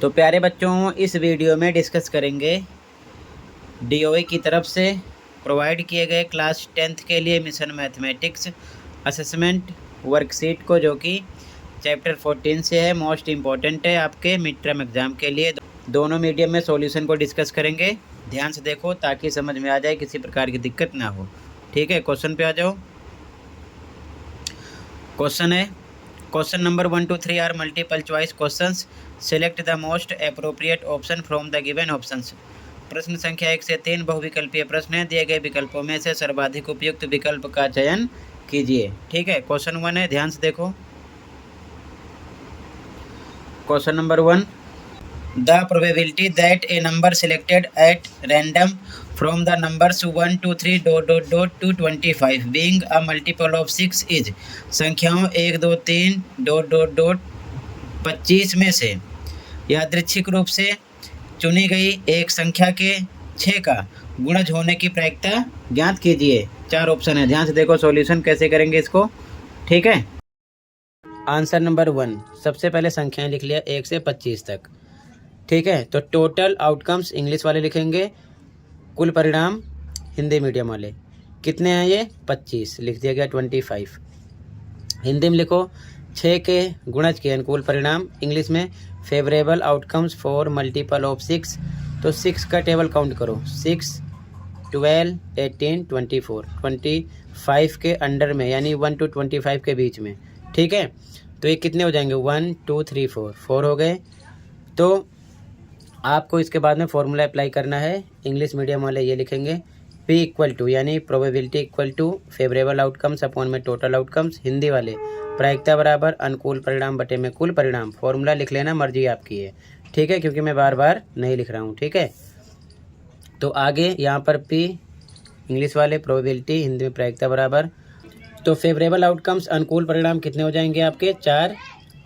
तो प्यारे बच्चों, इस वीडियो में डिस्कस करेंगे डीओई की तरफ से प्रोवाइड किए गए क्लास 10th के लिए मिशन मैथमेटिक्स असेसमेंट वर्कशीट को, जो कि चैप्टर 14 से है। मोस्ट इम्पॉर्टेंट है आपके मिड टर्म एग्ज़ाम के लिए। दोनों मीडियम में सॉल्यूशन को डिस्कस करेंगे। ध्यान से देखो ताकि समझ में आ जाए, किसी प्रकार की दिक्कत ना हो। ठीक है, क्वेश्चन पे आ जाओ। क्वेश्चन है, question number 1 to 3 are multiple choice questions. Select the most appropriate option from the given options. प्रश्न संख्या 1 से 3 बहुविकल्पीय प्रश्न है। दिए गए विकल्पों में से सर्वाधिक उपयुक्त विकल्प का चयन कीजिए। ठीक है, क्वेश्चन 1 है, ध्यान से देखो। Question number 1, the probability that A number selected at random from the numbers 1 to 3 to 25 being a multiple of 6 is। संख्याओं 1 2 3 ... 25 में से यादृच्छिक रूप से चुनी गई एक संख्या के 6 का गुणज होने की प्रायिकता ज्ञात कीजिए। 4 ऑप्शन है, ध्यान से देखो सॉल्यूशन कैसे करेंगे इसको। ठीक है, आंसर नंबर 1, सबसे पहले संख्याएं लिख लिया 1 से 25 तक। ठीक है, तो टोटल आउटकम्स इंग्लिश वाले लिखेंगे, कुल परिणाम हिंदी मीडियम वाले। कितने हैं ये? 25 लिख दिया गया, 25। हिंदी में लिखो 6 के गुणज के अनुकूल परिणाम, इंग्लिश में favourable outcomes for multiple of 6। तो 6 का टेबल काउंट करो, 6 12 18 24 25 के अंडर में, यानी 1 to 25 के बीच में। ठीक है, तो ये कितने हो जाएंगे? 1 2 3 4 हो गए। तो आपको इसके बाद में फॉर्मूला अप्लाई करना है। इंग्लिश मीडियम वाले ये लिखेंगे P इक्वल टू, यानी probability equal to favourable outcomes upon में टोटल आउटकम्स। हिंदी वाले प्रायिकता बराबर अनुकूल परिणाम बटे में कुल परिणाम। फॉर्मूला लिख लेना, मर्जी आपकी है। ठीक है, क्योंकि मैं बार बार नहीं लिख रहा हूँ। ठीक है, तो आगे यहाँ पर P इंग्लिश वाले, प्रोबेबिलिटी हिंदी में प्रायिकता बराबर। तो फेवरेबल आउटकम्स अनुकूल परिणाम कितने हो जाएंगे आपके? 4,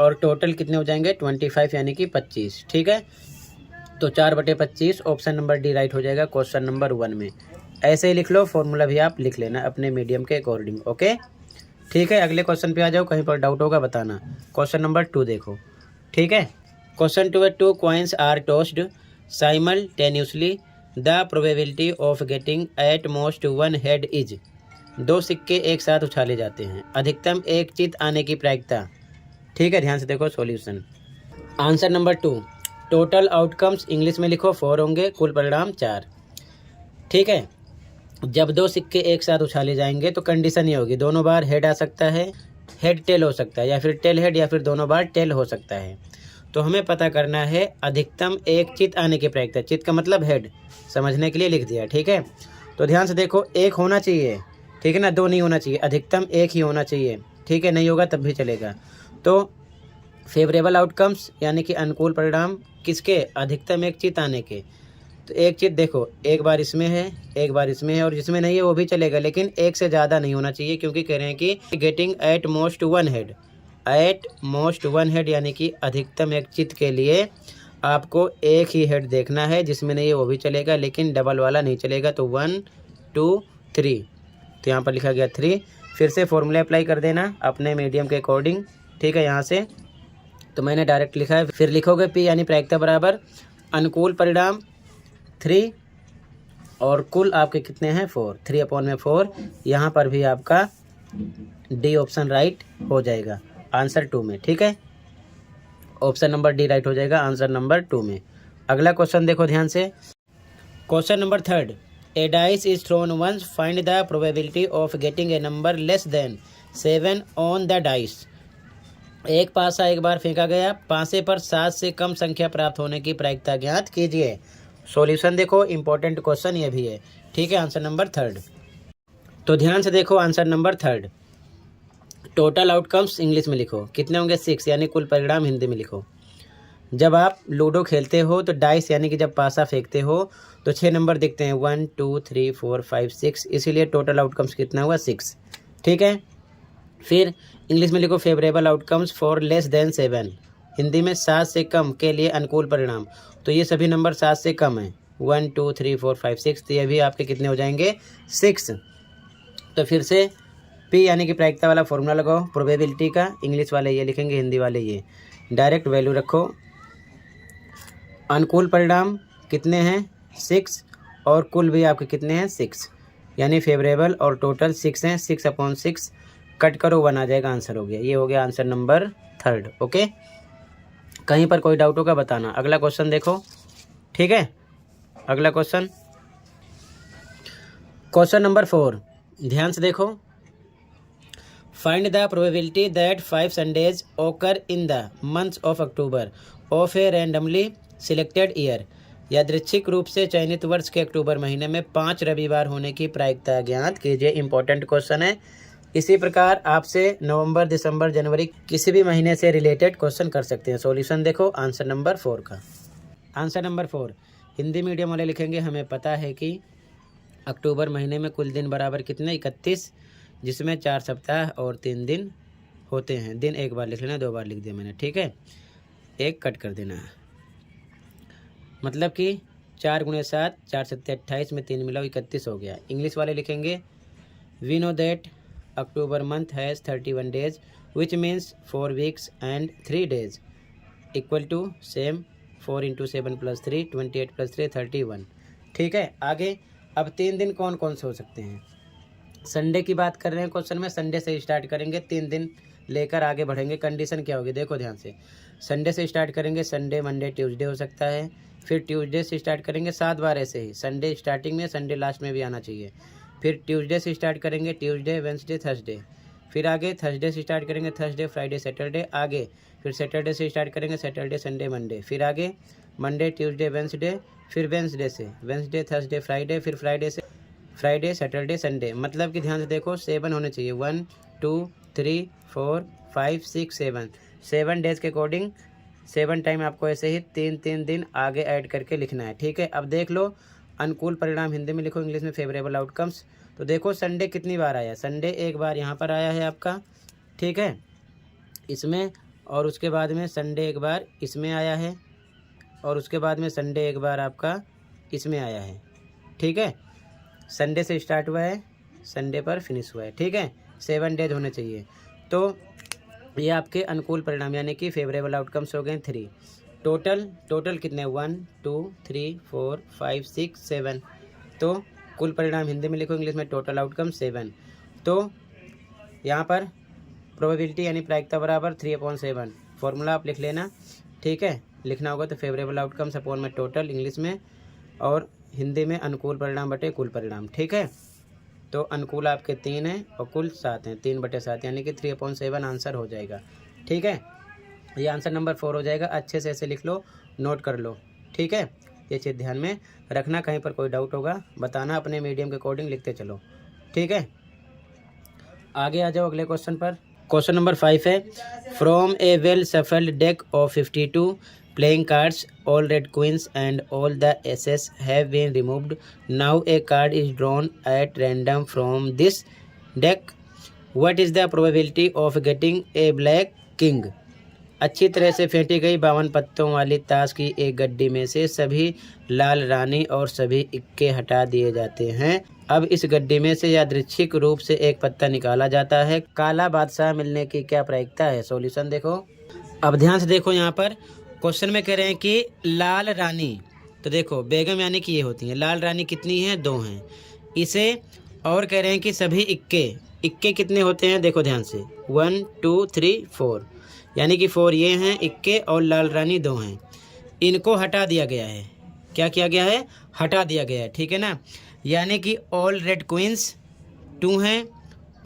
और टोटल कितने हो जाएंगे? 25, यानी कि 25। ठीक है, तो 4/25 ऑप्शन नंबर डी राइट हो जाएगा क्वेश्चन नंबर 1 में। ऐसे ही लिख लो, फॉर्मूला भी आप लिख लेना अपने मीडियम के अकॉर्डिंग। ओके, ठीक है, अगले क्वेश्चन पे आ जाओ। कहीं पर डाउट होगा बताना। क्वेश्चन नंबर 2 देखो। ठीक है, क्वेश्चन 2 है, 2 coins are tossed simultaneously, the probability of getting at most 1 head is. 2 सिक्के एक साथ उछाले जाते हैं, अधिकतम एक चित आने की प्रायिकता। ठीक है, ध्यान से देखो solution. Answer number 2, total outcomes English में लिखो 4 होंगे, कुल परिणाम 4। ठीक है, जब 2 सिक्के एक साथ उछाले जाएंगे तो कंडीशन ये होगी, दोनों बार हेड आ सकता है, हेड टेल हो सकता है, या फिर टेल हेड, या फिर दोनों बार टेल हो सकता है। तो हमें पता करना है अधिकतम एक चित आने की प्रायिकता। चित का मतलब हेड, समझने के लिए लिख दिया। ठीक है, तो ध्यान से देखो, एक होना चाहिए, ठीक है ना, 2 नहीं होना चाहिए, अधिकतम एक ही होना चाहिए। ठीक है, नहीं होगा तब भी चलेगा। तो फेवरेबल आउटकम्स यानी कि अनुकूल परिणाम किसके? अधिकतम एक चित आने के। तो एक चित देखो, एक बार इसमें है, एक बार इसमें है, और जिसमें नहीं है वो भी चलेगा, लेकिन एक से ज़्यादा नहीं होना चाहिए, क्योंकि कह रहे हैं कि getting at most 1 head. Eight most 1 head यानी कि अधिकतम एक चित के लिए आपको एक ही हेड देखना है, जिसमें नहीं है वो भी चलेगा, लेकिन डबल वाला नहीं चलेगा। तो 1 2 3, तो यहाँ पर लिखा गया 3। फिर से फॉर्मूला अप्लाई कर देना अपने मीडियम के अकॉर्डिंग। ठीक है, यहाँ से तो मैंने डायरेक्ट लिखा है। फिर लिखोगे P यानी प्रायिकता बराबर अनुकूल परिणाम 3, और कुल आपके कितने हैं? 4, 3/4। यहाँ पर भी आपका डी ऑप्शन राइट हो जाएगा आंसर 2 में। ठीक है, ऑप्शन नंबर डी राइट हो जाएगा आंसर नंबर 2 में। अगला क्वेश्चन देखो ध्यान से। Question number 3, a dice is thrown once, find the probability of getting a number less than 7 on the dice. एक पासा एक बार फेंका गया, पासे पर 7 से कम संख्या प्राप्त होने की प्रायिकता ज्ञात कीजिए। सॉल्यूशन देखो, इंपॉर्टेंट क्वेश्चन ये भी है। ठीक है, आंसर नंबर 3। तो ध्यान से देखो answer number 3, total outcomes English में लिखो, कितने होंगे? 6, यानी कुल परिणाम हिंदी में लिखो। जब आप लूडो खेलते हो तो डाइस यानी कि जब पासा फेंकते हो तो 6 नंबर दिखते हैं, 1 2 3 4 5 6, इसीलिए टोटल आउटकम्स कितना हुआ? 6। ठीक है, फिर इंग्लिश में लिखो favourable outcomes for less than 7, Hindi में 7 से कम के लिए अनुकूल परिणाम। तो ये सभी नंबर 7 से कम हैं, 1 2 3 4 5 6, तो ये भी आपके कितने हो जाएंगे? 6। तो फिर से P यानी कि प्रायिकता वाला फॉर्मूला लगाओ प्रोबेबिलिटी का, इंग्लिश वाले ये लिखेंगे, हिंदी वाले ये। डायरेक्ट वैल्यू रखो, अनुकूल परिणाम कितने हैं 6 और कुल भी आपके कितने हैं 6, यानी फेवरेबल और टोटल 6 हैं। 6/6 कट करो 1 आ जाएगा, आंसर हो गया। ये हो गया आंसर नंबर 3। ओके, कहीं पर कोई डाउट होगा बताना। अगला क्वेश्चन देखो, ठीक है। अगला क्वेश्चन नंबर 4, ध्यान से देखो। Find the probability that 5 Sundays occur in the months of October of a randomly selected year. यादृच्छिक रूप से चयनित वर्ष के अक्टूबर महीने में 5 रविवार होने की प्रायिकता ज्ञात कीजिए। इंपॉर्टेंट क्वेश्चन है। इसी प्रकार आपसे नवंबर, दिसंबर, जनवरी किसी भी महीने से रिलेटेड क्वेश्चन कर सकते हैं। सॉल्यूशन देखो आंसर नंबर 4 का। आंसर नंबर 4 हिंदी मीडियम वाले लिखेंगे हमें पता है कि अक्टूबर महीने में कुल दिन बराबर कितने 31, जिसमें 4 सप्ताह और 3 दिन होते हैं। दिन एक बार लिख लेना, 2 बार लिख दिया मैंने, ठीक है। एक कट कर देना, मतलब कि 4 × 7 4 × 7 28 में 3 मिला 31 हो गया। इंग्लिश वाले लिखेंगे we know that October month has 31 days which means 4 weeks and 3 days equal to same 4 × 7 + 3 28 + 3 31। ठीक है, आगे अब 3 दिन कौन कौन से हो सकते हैं। संडे की बात कर रहे हैं क्वेश्चन में, संडे से स्टार्ट करेंगे, 3 दिन लेकर आगे बढ़ेंगे। कंडीशन क्या होगी देखो ध्यान से। संडे से स्टार्ट करेंगे, संडे, मंडे, ट्यूसडे हो सकता है। फिर ट्यूसडे से स्टार्ट करेंगे, 7 बार ऐसे ही, संडे स्टार्टिंग में, संडे लास्ट में भी आना चाहिए। फिर ट्यूसडे से स्टार्ट करेंगे, ट्यूसडे, वेंसडे, थर्सडे। फिर आगे थर्सडे से स्टार्ट करेंगे, थर्सडे, फ्राइडे, सैटरडे। आगे फिर सैटरडे से स्टार्ट करेंगे, सैटरडे, संडे, मंडे। फिर आगे मंडे, ट्यूसडे, वेंसडे। फिर वेंसडे से वेंसडे, थर्सडे, फ्राइडे। फिर फ्राइडे से फ्राइडे, सैटरडे, संडे। मतलब कि ध्यान से देखो 7 होने चाहिए, 1 2 3 4 5 6 7 7 डेज के अकॉर्डिंग 7 टाइम आपको ऐसे ही 3 दिन आगे ऐड करके लिखना है। ठीक है, अब देख लो अनुकूल परिणाम हिंदी में लिखो, इंग्लिश में फेवरेबल आउटकम्स। तो देखो संडे कितनी बार आया, संडे एक बार यहाँ पर आया है आपका, ठीक है, इसमें, और उसके बाद में संडे एक बार इसमें आया है, और उसके बाद में संडे एक बार आपका इसमें आया है। ठीक है, संडे से स्टार्ट हुआ है, संडे पर फिनिश हुआ है। ठीक है, 7 डेज होने चाहिए। तो ये आपके अनुकूल परिणाम यानी कि फेवरेबल आउटकम्स हो गए 3। टोटल कितने 1 2 3 4 5 6 7। तो कुल परिणाम हिंदी में लिखो, इंग्लिश में टोटल आउटकम 7। तो यहाँ पर प्रोबेबिलिटी यानी प्रायिकता बराबर 3/7। फॉर्मूला आप लिख लेना, ठीक है, लिखना होगा तो फेवरेबल आउटकम्स अपॉन में टोटल इंग्लिश में, और हिंदी में अनुकूल परिणाम बटे कुल परिणाम। ठीक है, तो अनुकूल आपके 3 हैं और कुल 7 हैं, 3/7 यानी कि 3/7 आंसर हो जाएगा। ठीक है, ये आंसर नंबर 4 हो जाएगा। अच्छे से ऐसे लिख लो, नोट कर लो। ठीक है, ये चीज़ ध्यान में रखना, कहीं पर कोई डाउट होगा बताना, अपने मीडियम के अकॉर्डिंग लिखते चलो। ठीक है, आगे आ जाओ अगले क्वेश्चन पर। क्वेश्चन नंबर 5 है, from A well shuffled deck of 52 playing cards, all red queens and all the aces have been removed. Now a card is drawn at random from this deck. What is the probability of getting a black king? अच्छी तरह से Fenty गई 52 पत्तों वाली ताश की एक गड्डी में से सभी लाल रानी और सभी इक्के हटा दिए जाते हैं। अब इस गड्डी में से यादृच्छिक रूप से एक पत्ता निकाला जाता है। काला बादशाह मिलने की क्या प्रायिकता है। सॉल्यूशन देखो, अब ध्यान से देखो, यहाँ पर क्वेश्चन में कह रहे हैं कि लाल रानी, तो देखो बेगम यानी कि ये होती हैं, लाल रानी कितनी हैं 2 हैं इसे, और कह रहे हैं कि सभी इक्के कितने होते हैं, देखो ध्यान से 1 2 3 4 यानी कि 4 ये हैं इक्के और लाल रानी 2 हैं, इनको हटा दिया गया है। क्या किया गया है, हटा दिया गया है। ठीक है ना, यानी कि ऑल रेड क्वींस 2 हैं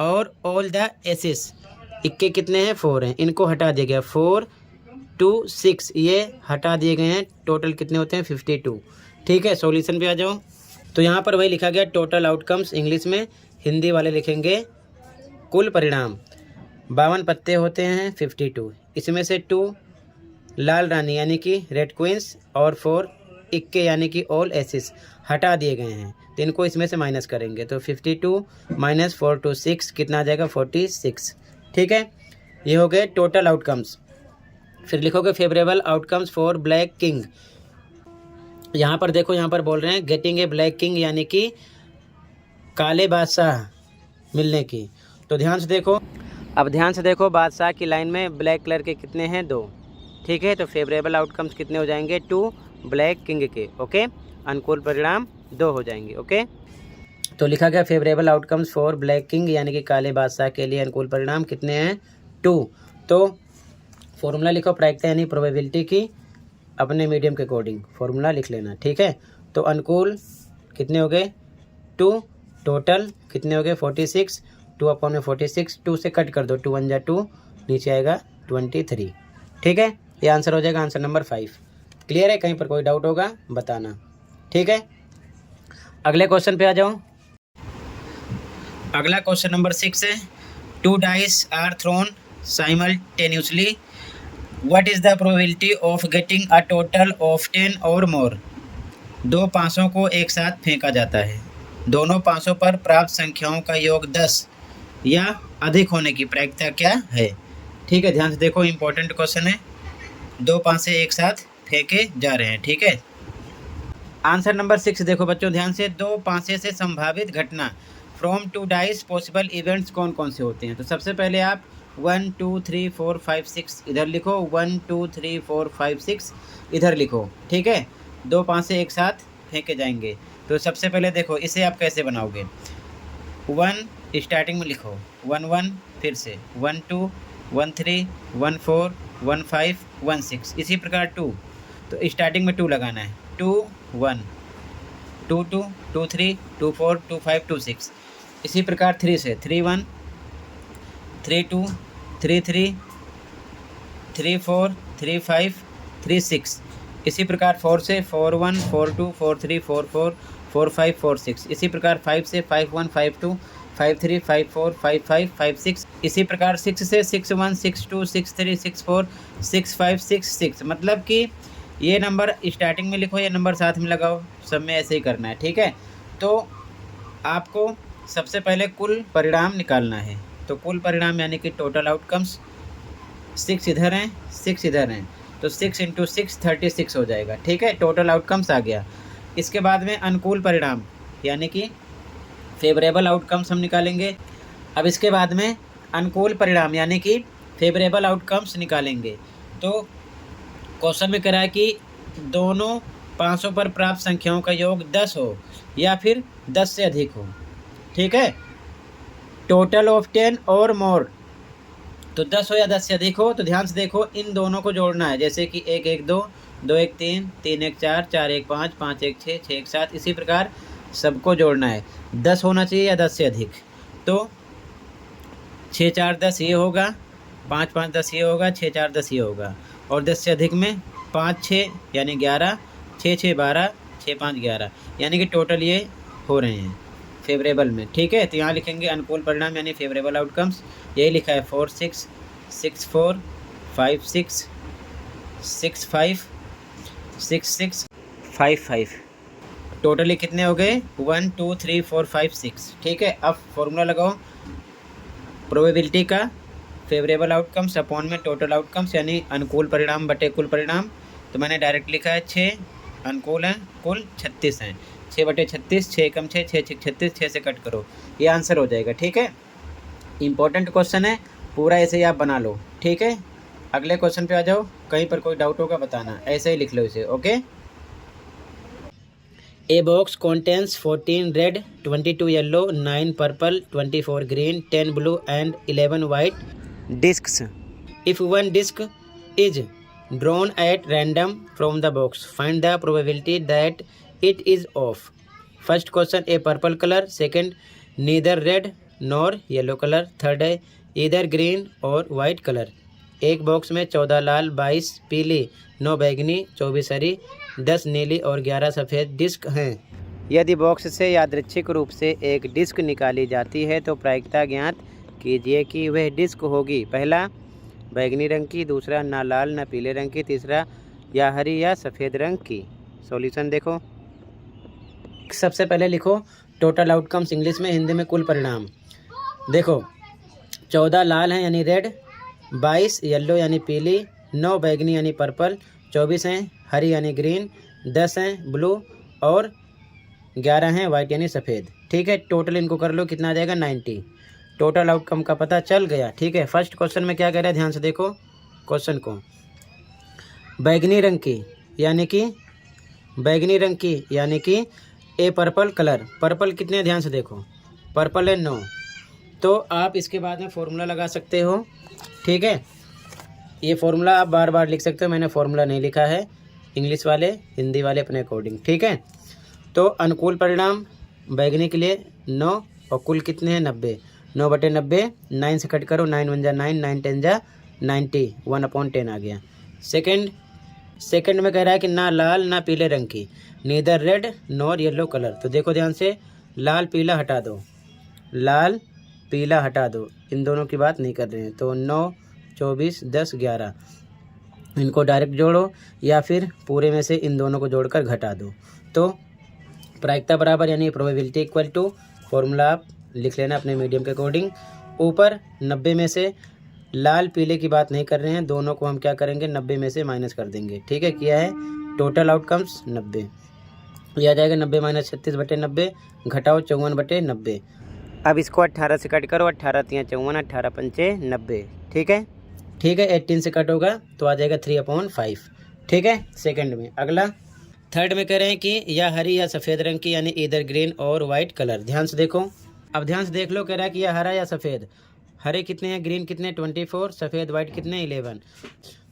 और ऑल द एसेस इक्के कितने हैं 4 हैं, इनको हटा दिया गया। 4 2 6 ये हटा दिए गए हैं, टोटल कितने होते हैं 52। ठीक है, सॉल्यूशन पे आ जाओ। तो यहाँ पर वही लिखा गया टोटल आउटकम्स इंग्लिश में, हिंदी वाले लिखेंगे कुल परिणाम। 52 पत्ते होते हैं 52, इसमें से 2 लाल रानी यानी कि रेड क्वींस और 4 इक्के यानी कि ऑल एसिस हटा दिए गए हैं, तो इनको इसमें से माइनस करेंगे तो 52 - 4 2 6 कितना आ जाएगा 46। ठीक है, ये हो गए टोटल आउटकम्स। फिर लिखोगे favourable outcomes for black king. यहाँ पर देखो, यहाँ पर बोल रहे हैं गेटिंग ए ब्लैक किंग यानी कि काले बादशाह मिलने की। तो ध्यान से देखो, अब ध्यान से देखो, बादशाह की लाइन में ब्लैक कलर के कितने हैं 2। ठीक है, तो फेवरेबल आउटकम्स कितने हो जाएंगे 2 ब्लैक किंग के। ओके, अनुकूल परिणाम 2 हो जाएंगे। ओके, तो लिखा गया favourable outcomes for black king यानी कि काले बादशाह के लिए अनुकूल परिणाम कितने हैं? 2। तो फॉर्मूला लिखो प्रायिकता यानी प्रोबेबिलिटी की, अपने मीडियम के अकॉर्डिंग फॉर्मूला लिख लेना। ठीक है, तो अनुकूल कितने हो गए? 2। टोटल कितने हो गए? 46। 2/46, 2 से कट कर दो, 2 1 जा 2, नीचे आएगा 23। ठीक है, ये आंसर हो जाएगा आंसर नंबर 5। क्लियर है? कहीं पर कोई डाउट होगा बताना। ठीक है, अगले क्वेश्चन पे आ जाओ। अगला क्वेश्चन नंबर 6 है, 2 dice are thrown simultaneously, what is the probability of getting a total of 10 और मोर? 2 पासों को एक साथ फेंका जाता है, दोनों पासों पर प्राप्त संख्याओं का योग 10 या अधिक होने की प्रायिकता क्या है? ठीक है, ध्यान से देखो, इंपॉर्टेंट क्वेश्चन है। 2 पासे एक साथ फेंके जा रहे हैं। ठीक है, आंसर नंबर 6 देखो बच्चों ध्यान से, 2 पासे से संभावित घटना फ्रॉम 2 डाइस पॉसिबल इवेंट्स कौन कौन से होते हैं? तो सबसे पहले आप 1 2 3 4 5 6 इधर लिखो, 1 2 3 4 5 6 इधर लिखो। ठीक है, 2 पासे एक साथ फेंके जाएंगे। तो सबसे पहले देखो इसे आप कैसे बनाओगे। 1 स्टार्टिंग में लिखो, 1 1, फिर से 1 2 1 3 1 4 1 5 1 6, इसी प्रकार 2, तो स्टार्टिंग में 2 लगाना है, 2 1 2 2 2 3 2 4 2 5 2 6, इसी प्रकार 3 से 3 1 3 2 3 3 3 4 3 5 3 6, इसी प्रकार 4 से 4 1 4 2 4 3 4 4 4 5 4 6, इसी प्रकार 5 से 5 1 5 2 5 3 5 4 5 5 5 6, इसी प्रकार 6 से 6 1 6 2 6 3 6 4 6 5 6 6। मतलब कि ये नंबर स्टार्टिंग में लिखो, ये नंबर साथ में लगाओ, सब में ऐसे ही करना है। ठीक है, तो आपको सबसे पहले कुल परिणाम निकालना है। तो कुल परिणाम यानी कि टोटल आउटकम्स, 6 इधर हैं 6 इधर हैं, तो 6 × 6 36 हो जाएगा। ठीक है, टोटल आउटकम्स आ गया। इसके बाद में अनुकूल परिणाम यानी कि फेवरेबल आउटकम्स हम निकालेंगे। अब इसके बाद में अनुकूल परिणाम यानी कि फेवरेबल आउटकम्स निकालेंगे। तो क्वेश्चन में कह रहा है कि दोनों पासों पर प्राप्त संख्याओं का योग 10 हो या फिर 10 से अधिक हो। ठीक है, टोटल ऑफ 10 और मोर, तो 10 हो या 10 से अधिक हो। तो ध्यान से देखो, इन दोनों को जोड़ना है, जैसे कि 1 1 2 2 1 3 3 1 4 4 1 5 5 1 6 6 1 7, इसी प्रकार सबको जोड़ना है। 10 होना चाहिए या 10 से अधिक, तो 6 4 10 ये होगा, 5 5 10 ये होगा, 6 4 10 ये होगा, और 10 से अधिक में 5 6 यानी 11, 6 6 12, 6 5 11, यानी कि टोटल ये हो रहे हैं फेवरेबल में। ठीक है, तो यहाँ लिखेंगे अनुकूल परिणाम यानी फेवरेबल आउटकम्स, यही लिखा है 4 6 6 4 5 6 6 5 6 6 5 5, टोटली कितने हो गए? 1 2 3 4 5 6। ठीक है, अब फॉर्मूला लगाओ प्रोबेबिलिटी का, फेवरेबल आउटकम्स अपॉन में टोटल आउटकम्स यानी अनुकूल परिणाम बटे कुल परिणाम। तो मैंने डायरेक्ट लिखा है 6 अनुकूल हैं, कुल 36 हैं, 6 बटे 36, 6 कम 6 6 6 36, 6 से कट करो, ये आंसर हो जाएगा। ठीक है, इंपॉर्टेंट क्वेश्चन है, पूरा ऐसे ही आप बना लो। ठीक है, अगले क्वेश्चन पे आ जाओ, कहीं पर कोई डाउट होगा बताना, ऐसे ही लिख लो इसे। Okay, A box contains 14 red, 22 yellow, 9 purple, 24 green, 10 blue and 11 white discs. If one disc is drawn at random from the box, find the probability that it is off. First question, a purple color. Second, neither red nor yellow color. Third है either green or white color. एक box में 14 लाल, 22 पीली, 9 बैंगनी, 24 हरी, 10 नीली और 11 सफ़ेद disc हैं। यदि बॉक्स से यादृच्छिक रूप से एक डिस्क निकाली जाती है तो प्रायिकता ज्ञात कीजिए कि वह डिस्क होगी पहला बैंगनी रंग की, दूसरा ना लाल ना पीले रंग की, तीसरा या हरी या सफ़ेद रंग की। सॉल्यूशन देखो, सबसे पहले लिखो टोटल आउटकम्स इंग्लिश में, हिंदी में कुल परिणाम। देखो 14 लाल हैं यानी रेड, 22 येलो यानी पीली, 9 बैंगनी यानी पर्पल, 24 हैं हरी यानी ग्रीन, 10 हैं ब्लू और 11 हैं वाइट यानी सफ़ेद। ठीक है, टोटल इनको कर लो, कितना आ जाएगा 90। टोटल आउटकम का पता चल गया। ठीक है, फर्स्ट क्वेश्चन में क्या कह रहा है, ध्यान से देखो क्वेश्चन को। बैंगनी रंग की यानी कि बैगनी रंग की यानी कि ए पर्पल कलर। पर्पल कितने हैं ध्यान से देखो, पर्पल है 9। तो आप इसके बाद में फॉर्मूला लगा सकते हो, ठीक है। ये फॉर्मूला आप बार बार लिख सकते हो, मैंने फॉर्मूला नहीं लिखा है, इंग्लिश वाले हिंदी वाले अपने अकॉर्डिंग, ठीक है। तो अनुकूल परिणाम बैगनी के लिए 9 और कुल कितने हैं 90। 9/90, 9 से कट करो, 9 1 जा 9, 9 10 जा 90, 1/10 आ गया। सेकंड में कह रहा है कि ना लाल ना पीले रंग की, neither red nor yellow colour. तो देखो ध्यान से, लाल पीला हटा दो, लाल पीला हटा दो, इन दोनों की बात नहीं कर रहे हैं। तो 9 24 10 11, इनको डायरेक्ट जोड़ो या फिर पूरे में से इन दोनों को जोड़कर घटा दो। तो प्रायिकता बराबर यानी प्रोबेबिलिटी इक्वल टू, फॉर्मूला आप लिख लेना अपने मीडियम के अकॉर्डिंग। ऊपर 90 में से लाल पीले की बात नहीं कर रहे हैं, दोनों को हम क्या करेंगे 90 में से माइनस कर देंगे, ठीक है। किया है, टोटल आउटकम्स 90, यह आ जाएगा 90 - 36/90, घटाओ 54/90। अब इसको 18 से कट करो, 18 3 54, 18 5 90, ठीक है। 18 से कट होगा तो आ जाएगा 3/5, ठीक है। सेकंड में अगला, थर्ड में कह रहे हैं कि या हरी या सफ़ेद रंग की यानी इधर ग्रीन और वाइट कलर। ध्यान से देखो, अब ध्यान से देख लो, कह रहा है कि या हरा या सफ़ेद। हरे कितने हैं, ग्रीन कितने 24, सफ़ेद वाइट कितने 11।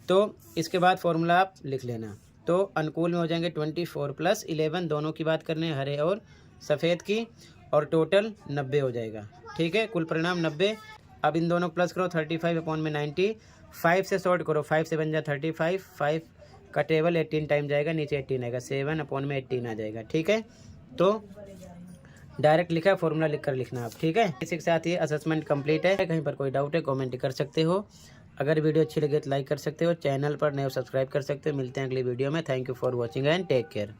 तो इसके बाद फॉर्मूला आप लिख लेना। तो अनुकूल में हो जाएंगे 24 + 11, दोनों की बात करने हरे और सफ़ेद की, और टोटल 90 हो जाएगा, ठीक है। कुल परिणाम 90। अब इन दोनों प्लस करो, 35/90, 5 से शॉर्ट करो, 5 से बन जा 35, 5 का टेबल 18 टाइम जाएगा, नीचे 18 आएगा, 7/18 आ जाएगा, ठीक है। तो डायरेक्ट लिखा है, फॉर्मूला लिखकर लिखना आप, ठीक है। इसी के साथ ये असेसमेंट कंप्लीट है। कहीं पर कोई डाउट है कमेंट कर सकते हो, अगर वीडियो अच्छी लगे तो लाइक कर सकते हो, चैनल पर नए सब्सक्राइब कर सकते हो। मिलते हैं अगली वीडियो में। Thank you for watching and take care.